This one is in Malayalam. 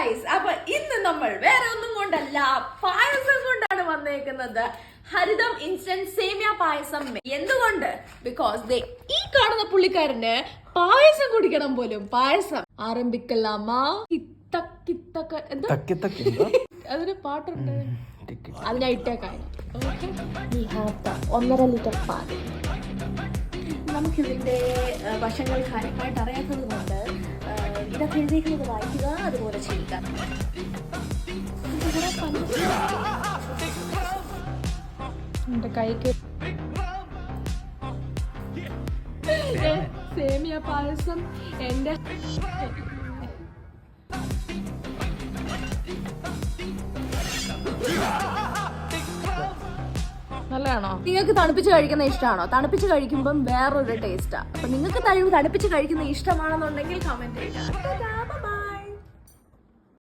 ഗൈസ്, അപ്പൊ ഇന്ന് നമ്മൾ വേറെ ഒന്നും കൊണ്ടല്ല പായസം കൊണ്ടാണ് വന്നേക്കുന്നത്. ഹരിതം ഇൻസ്റ്റന്റ് സേമിയ പായസം. എന്തുകൊണ്ട്? ബിക്കോസ് ഈ കാണുന്ന പുള്ളിക്കാരന് പായസം കുടിക്കണം പോലും. പായസം ആരംഭിക്കലാമാ. അതൊരു പാട്ടുണ്ട്, അത് ഞാൻ ഇട്ടേക്കായ. 1.5 ലിറ്റർ പാൽ. നമുക്കിതിന്റെ വശങ്ങൾ കാര്യമായിട്ട് അറിയാത്തത് കൊണ്ട് ഇതൊക്കെ എഴുതിക്കുന്നത് വായിക്കുക, അതുപോലെ ചെയ്യുക. എന്റെ കൈക്ക് സേമിയ പായസം എന്റെ നല്ലതാണോ? നിങ്ങൾക്ക് തണുപ്പിച്ച് കഴിക്കുന്ന ഇഷ്ടമാണോ? തണുപ്പിച്ച് കഴിക്കുമ്പം വേറൊരു ടേസ്റ്റാ. അപ്പൊ നിങ്ങൾക്ക് തണുപ്പിച്ച് കഴിക്കുന്ന ഇഷ്ടമാണെന്നുണ്ടെങ്കിൽ കമന്റ് ചെയ്യുക.